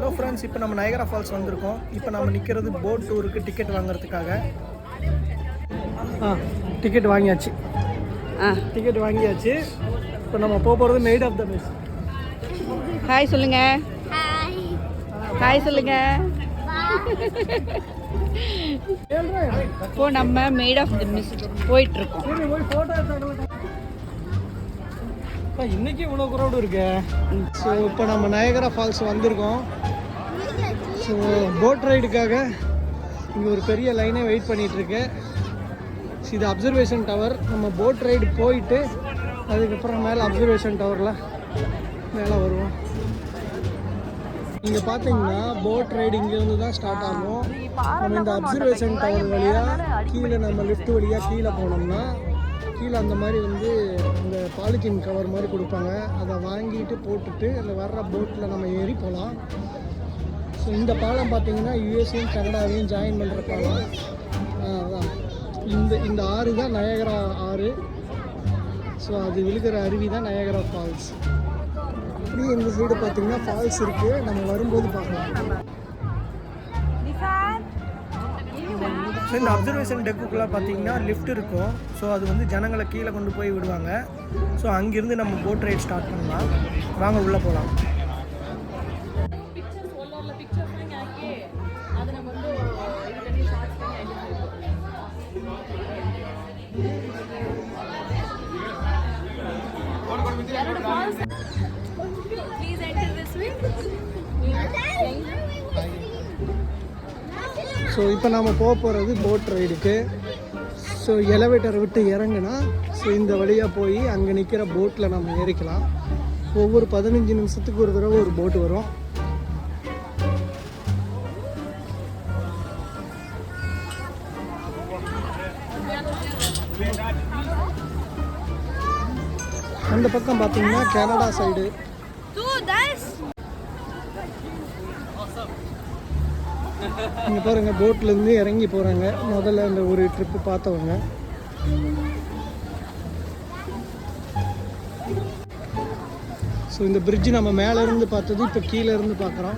Hello friends, இப்போ நம்ம Niagara falls வந்திருக்கோம். இப்போ நம்ம நிற்கிறது போட் டூருக்கு டிக்கெட் வாங்குறதுக்காக. டிக்கெட் வாங்கியாச்சு. இப்போ நம்ம போகிறது Maid of the Mist. Hi சொல்லுங்க. ஹாய் சொல்லுங்க. இப்போ நம்ம மெய்ட் ஆஃப் த மிஸ் போயிட்டு இருக்கோம். இன்னைக்கு இவ்வளோ க்ரௌடு இருக்கு. ஸோ இப்போ நம்ம நயகரா ஃபால்ஸ் வந்திருக்கோம். ஸோ போட் ரைடுக்காக இங்கே ஒரு பெரிய லைனே வெயிட் பண்ணிகிட்ருக்கு. இது அப்சர்வேஷன் டவர். நம்ம போட் ரைடு போயிட்டு அதுக்கப்புறம் மேலே அப்சர்வேஷன் டவரில் மேலே வருவோம். இங்கே பார்த்தீங்கன்னா போட் ரைடு இங்கேருந்து தான் ஸ்டார்ட் ஆகும். நம்ம இந்த அப்சர்வேஷன் டவர் வழியாக கீழே நம்ம லிஃப்ட் வழியாக கீழே போனோம்னா கீழே அந்த மாதிரி இந்த பாலித்தீன் கவர் மாதிரி கொடுப்பாங்க. அதை வாங்கிட்டு போட்டுட்டு அந்த வர்ற போட்டில் நம்ம ஏறி போகலாம். ஸோ இந்த பாலம் பார்த்தீங்கன்னா யூஎஸ்ஏயும் கனடாவையும் ஜாயின் பண்ணுற பாலம். அதான் இந்த ஆறு தான் நயகரா ஆறு. ஸோ அது விழுகிற அருவி தான் நயகரா ஃபால்ஸ். அப்படியே இந்த சைடு பார்த்தீங்கன்னா ஃபால்ஸ் இருக்குது. நம்ம வரும்போது பார்க்கலாம். ஸோ இந்த அப்சர்வேஷன் டெக்குக்குள்ளே பார்த்தீங்கன்னா லிஃப்ட் இருக்கும். ஸோ அது ஜனங்களை கீழே கொண்டு போய் விடுவாங்க. ஸோ அங்கேருந்து நம்ம போட் ரைட் ஸ்டார்ட் பண்ணலாம். வாங்க உள்ளே போகலாம். ஸோ இப்போ நாம் போக போகிறது போட் ரைடுக்கு. ஸோ எலவேட்டரை விட்டு இறங்குனா ஸோ இந்த வழியாக போய் அங்கே நிற்கிற போட்டில் நம்ம ஏறிக்கலாம். ஒவ்வொரு 15 நிமிஷத்துக்கு ஒரு தடவை ஒரு போட்டு வரும். அந்த பக்கம் பார்த்தீங்கன்னா கனடா சைடு. இங்கே பாருங்கள், போட்லேருந்து இறங்கி போகிறாங்க. முதல்ல இந்த ஒரு ட்ரிப்பு பார்த்தவங்க. ஸோ இந்த பிரிட்ஜு நம்ம மேலேருந்து பார்த்தது இப்போ கீழே இருந்து பார்க்குறோம்.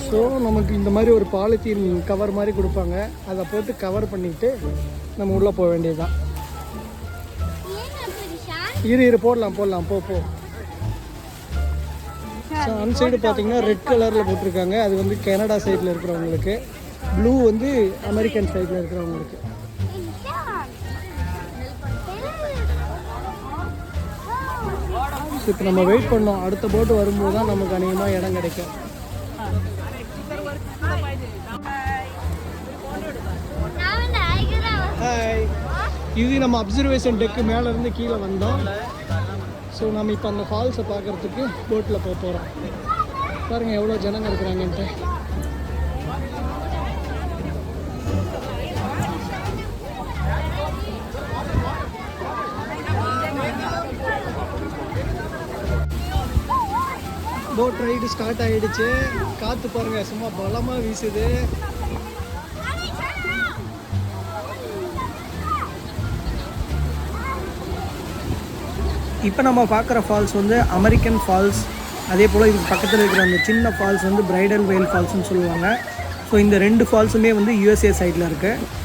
ஸோ நமக்கு இந்த மாதிரி ஒரு பாலித்தீன் கவர் மாதிரி கொடுப்பாங்க. அதை போட்டு கவர் பண்ணிவிட்டு நம்ம உள்ளே போக வேண்டியது தான். இரு போடலாம் போ. ஸோ அந்த சைடு பார்த்தீங்கன்னா ரெட் கலரில் போட்டிருக்காங்க. அது கனடா சைடில் இருக்கிறவங்களுக்கு, ப்ளூ அமெரிக்கன் சைடில் இருக்கிறவங்களுக்கு. ஸோ இப்போ நம்ம வெயிட் பண்ணோம். அடுத்த போட்டு வரும்போது தான் நமக்கு அநேகமாக இடம் கிடைக்கும். ஹாய், இது நம்ம அப்சர்வேஷன் டெக்கு மேலேருந்து கீழே வந்தோம். ஸோ நம்ம இப்போ அந்த ஃபால்ஸை பார்க்குறதுக்கு போட்டில் போக போகிறோம். பாருங்கள் எவ்வளோ ஜனங்க இருக்கிறாங்கன்ட்டு. போட் ரைடு ஸ்டார்ட் ஆகிடுச்சு. காற்று பாருங்கள், சும்மா பலமாக வீசுது. இப்போ நம்ம பார்க்குற ஃபால்ஸ் அமெரிக்கன் ஃபால்ஸ். அதே போல் இதுக்கு பக்கத்தில் இருக்கிற அந்த சின்ன ஃபால்ஸ் பிரைடல் வெயில் ஃபால்ஸ்னு சொல்லுவாங்க. ஸோ இந்த 2 ஃபால்ஸுமே யூஎஸ்ஏ சைடில் இருக்குது.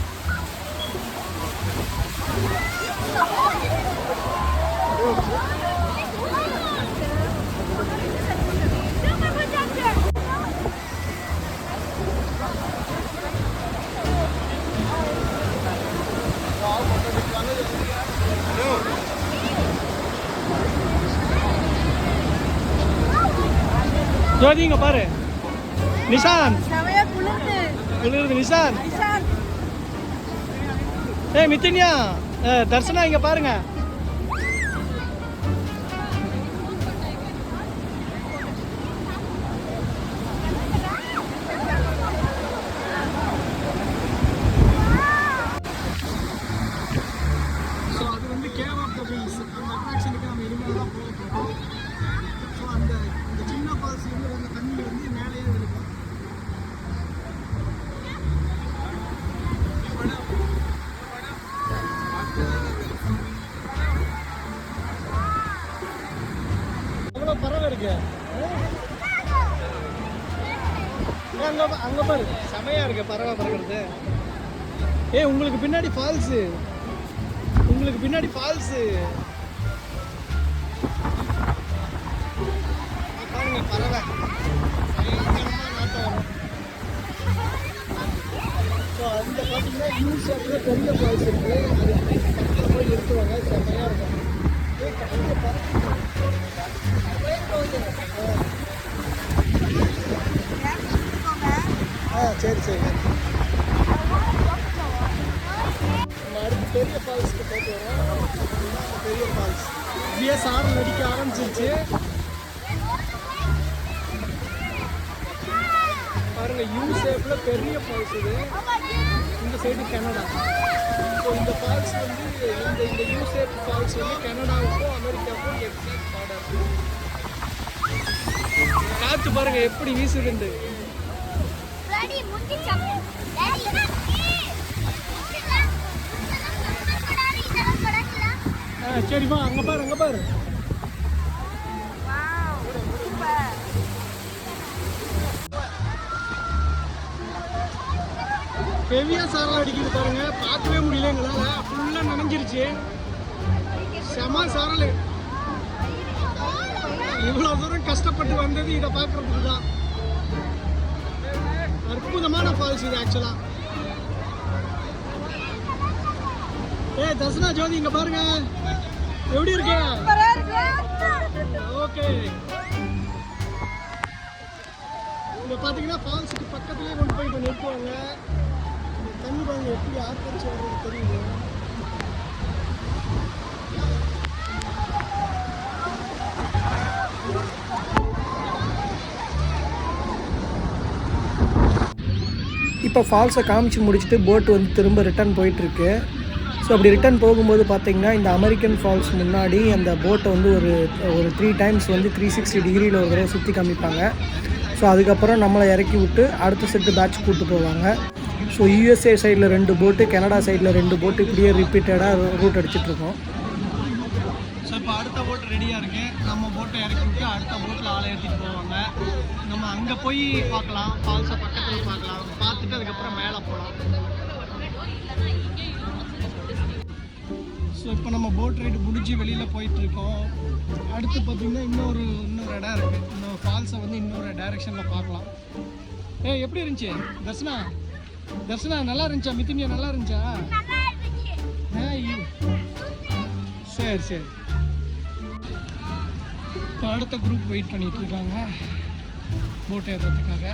ஜோதி இங்க பாரு. நிஷான் குளிருது. நிஷான், மித்தினியா, தர்சனா இங்க பாருங்க. கேவ் ஆஃப் த வீல்ஸ் அந்த அட்ராக்ஷனுக்கு நம்ம இனிமேல் தான் போக போகிறோம். ஸோ அந்த சின்ன ஃபால்ஸ் அந்த தண்ணி மேலேயே விழுக்கும். எவ்வளோ பறவை இருக்கு. அங்கே பாரு செமையாக இருக்கு பறவை பறக்கிறது. உங்களுக்கு பின்னாடி ஃபால்ஸு, உங்களுக்கு பின்னாடி ஃபால்ஸு பாருங்க பறவை பயங்கரமாக நாட்டம் வரும். ஸோ அந்த பார்த்தீங்கன்னா யூனிசெஃப்ல பெரிய ஃபால்ஸ் இருக்குது, அது பக்கத்தில் போய் நிறுத்துவாங்க, செமையாக இருக்கும். சரி சரி. நம்ம அடுத்து பெரிய ஃபால்ஸ்க்கு போயிட்டு வரோம். பெரிய ஃபால்ஸ் இப்படியே சாரல் அடிக்க ஆரம்பிச்சிருச்சு பாருங்க. யூ ஷேப்ல பெரிய ஃபால்ஸ் இது. இந்த சைடு கனடா. ஸோ இந்த ஃபால்ஸ் வந்து இந்த யூ ஷேப் ஃபால்ஸ் வந்து கனடாவுக்கும் அமெரிக்காவுக்கும் எக்ஸாக்ட் பார்டர். காற்று பாருங்க எப்படி வீசுதுண்டு. சரிம்மா அங்கே பாரு அங்கே பாரு. ஹெவியாக சாரல் அடிக்குது பாருங்க, பார்க்கவே முடியல எங்களால், ஃபுல்லாக நனைஞ்சிருச்சு. செம சாரல். இவ்வளோ தூரம் கஷ்டப்பட்டு வந்தது இதை பார்க்கறதுக்கு தான். அற்புதமான ஃபால்ஸ் இது ஆக்சுவலாக. தர்சனா ஜோதி இங்கே பாருங்க எப்படி இருக்கு. ஓகே இங்கே பார்த்தீங்கன்னா ஃபால்ஸுக்கு பக்கத்துலேயே கொண்டு போய் இப்போ நிறுத்துவாங்க. தண்ணி பாருங்க எப்படி ஆக்கரிச்சு வர்றது தெரியுது. இப்போ ஃபால்ஸை காமிச்சு முடிச்சுட்டு போட்டு வந்து திரும்ப ரிட்டர்ன் போயிட்டுருக்கு. ஸோ அப்படி ரிட்டர்ன் போகும்போது பார்த்திங்கன்னா இந்த அமெரிக்கன் ஃபால்ஸ் முன்னாடி அந்த போட்டை வந்து ஒரு 3 டைம்ஸ் வந்து 360 டிகிரியில் ஒரு தடவை சுற்றி காமிப்பாங்க. ஸோ அதுக்கப்புறம் நம்மளை இறக்கி விட்டு அடுத்த செட்டு பேட்ச் கூப்பிட்டு போவாங்க. ஸோ யூஎஸ்ஏ சைடில் 2 போட்டு, கனடா சைடில் 2 போட்டு, இப்படியே ரிப்பீட்டடாக ரூட் அடிச்சிட்ருக்கோம். ஸோ இப்போ அடுத்த போட் ரெடியாக இருக்குது. நம்ம போட்டை இறக்கி விட்டு அடுத்த போட்டில் ஆளை ஏற்றிட்டு போவாங்க. நம்ம அங்கே போய் பார்க்கலாம், ஃபால்ஸை பக்கத்தில் பார்க்கலாம், பார்த்துட்டு அதுக்கப்புறம் மேலே போகலாம். ஸோ இப்போ நம்ம போட் ரைடு முடிஞ்சு வெளியில் போயிட்டுருக்கோம். அடுத்து பார்த்திங்கன்னா இன்னொரு இடம் இருக்குது. இந்த ஃபால்ஸை வந்து இன்னொரு டைரெக்ஷனில் பார்க்கலாம். எப்படி இருந்துச்சு தர்சனா? தர்சனா நல்லா இருந்துச்சா? மிதுன்யா நல்லா இருந்துச்சா? சரி சரி. இப்போ அடுத்த குரூப் வெயிட் பண்ணிட்டு இருக்காங்க போட் ஏறுறதுக்காக.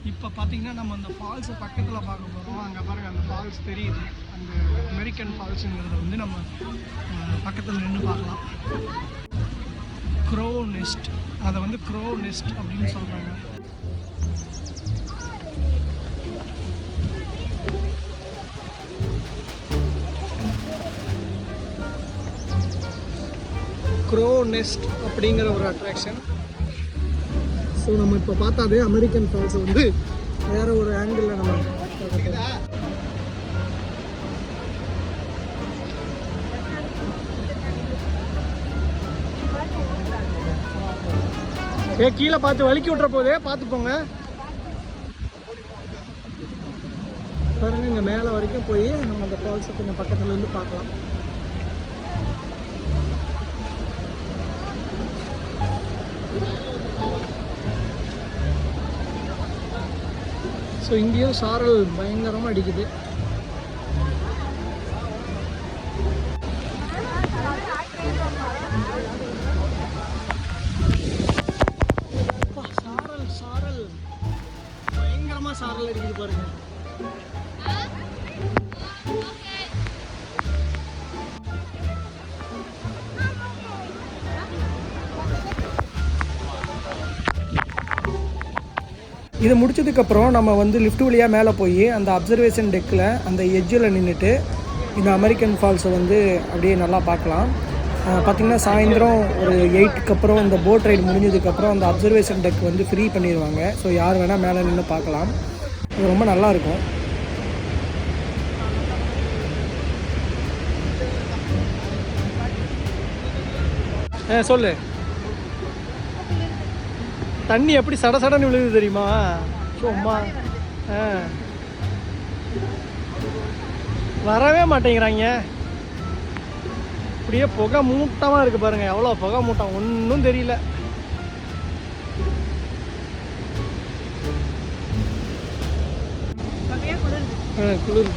இப்போ பார்த்தீங்கன்னா நம்ம அந்த ஃபால்ஸை பக்கத்தில் பார்க்க போகிறோம். அங்கே பாருங்கள் அந்த ஃபால்ஸ் தெரியுது. அந்த அமெரிக்கன் ஃபால்ஸுங்கிறத வந்து நம்ம பக்கத்தில் நின்று பார்க்கலாம். க்ரோ நெஸ்ட், அதை வந்து க்ரோ நெஸ்ட் அப்படின்னு சொல்கிறாங்க. க்ரோ நெஸ்ட் அப்படிங்கிற ஒரு அட்ராக்ஷன். ஸோ நம்ம இப்போ பார்த்தாதே அமெரிக்கன் ஃபால்ஸை வந்து வேறு ஒரு ஆங்கிளில் நம்ம கீழே பார்த்து வலிக்கி விட்டுற போதே பார்த்துப்போங்க. பாருங்க இங்கே மேலே வரைக்கும் போய் நம்ம அந்த ஃபால்ஸை கொஞ்சம் பக்கத்தில் இருந்து பார்க்கலாம். ஸோ இங்கேயும் சாரல் பயங்கரமாக அடிக்குது. சாரல் சாரல் பயங்கரமாக சாரல் அடிக்குது பாருங்க. இது முடிச்சதுக்கப்புறம் நம்ம வந்து லிஃப்ட் வழியாக மேலே போய் அந்த அப்சர்வேஷன் டெக்கில் அந்த எட்ஜில் நின்றுட்டு இந்த அமெரிக்கன் ஃபால்ஸை வந்து அப்படியே நல்லா பார்க்கலாம். பார்த்திங்கன்னா சாயந்தரம் ஒரு 8க்கு அப்புறம் இந்த போட் ரைடு முடிஞ்சதுக்கப்புறம் அந்த அப்சர்வேஷன் டெக் வந்து ஃப்ரீ பண்ணிடுவாங்க. ஸோ யார் வேணால் மேலே நின்று பார்க்கலாம். இது ரொம்ப நல்லாயிருக்கும். சொல்லு, தண்ணி எப்படி சட சடன்னு விழுது தெரியுமா? சும்மா வரவே மாட்டேங்கிறாங்க. அப்படியே புகை மூட்டமாக இருக்குது பாருங்கள், எவ்வளோ புகை மூட்டம் ஒன்றும் தெரியல. குளிர்.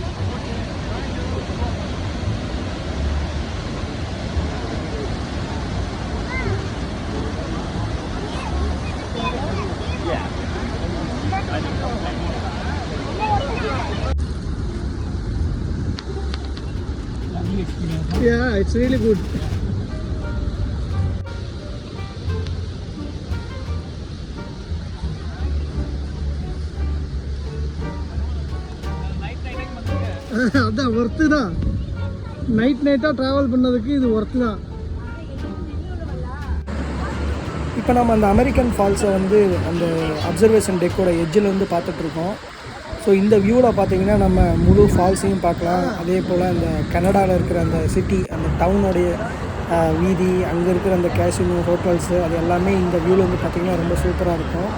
Yeah, it's really good. அதான் ஒர்த்து தான். நைட்டாக ட்ராவல் பண்ணதுக்கு இது ஒர்த்து தான். இப்போ நம்ம அந்த அமெரிக்கன் ஃபால்ஸை வந்து அந்த அப்சர்வேஷன் டெக்கோட எட்ஜில் வந்து பார்த்துட்ருக்கோம். ஸோ இந்த வியூவில் பார்த்தீங்கன்னா நம்ம முழு ஃபால்ஸையும் பார்க்கலாம். அதே போல் அந்த கனடாவில் இருக்கிற அந்த சிட்டி, அந்த டவுனுடைய வீதி, அங்கே இருக்கிற அந்த கேசினோ, ஹோட்டல்ஸு, அது எல்லாமே இந்த வியூவில் வந்து பார்த்திங்கன்னா ரொம்ப சூப்பராக இருக்கும்.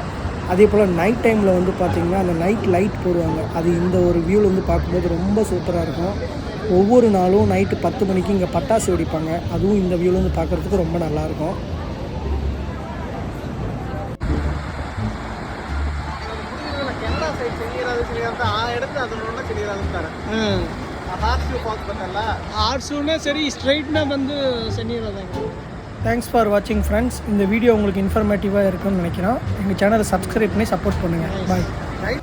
அதே போல் நைட் டைமில் வந்து பார்த்திங்கன்னா அந்த நைட் லைட் போடுவாங்க. அது இந்த ஒரு வியூவில் வந்து பார்க்கும்போது ரொம்ப சூப்பராக இருக்கும். ஒவ்வொரு நாளும் நைட்டு 10 மணிக்கு இங்கே பட்டாசு வெடிப்பாங்க. அதுவும் இந்த வியூவில் வந்து பார்க்குறதுக்கு ரொம்ப நல்லாயிருக்கும். சரி, ஸ்ட்ரைட்னா வந்து தேங்க்ஸ் ஃபார் வாட்சிங் ஃப்ரெண்ட்ஸ். இந்த வீடியோ உங்களுக்கு இன்ஃபர்மேட்டிவாக இருக்குன்னு நினைக்கிறோம். எங்கள் சேனலை சப்ஸ்கிரைப் பண்ணி சப்போர்ட் பண்ணுங்கள். பாய்.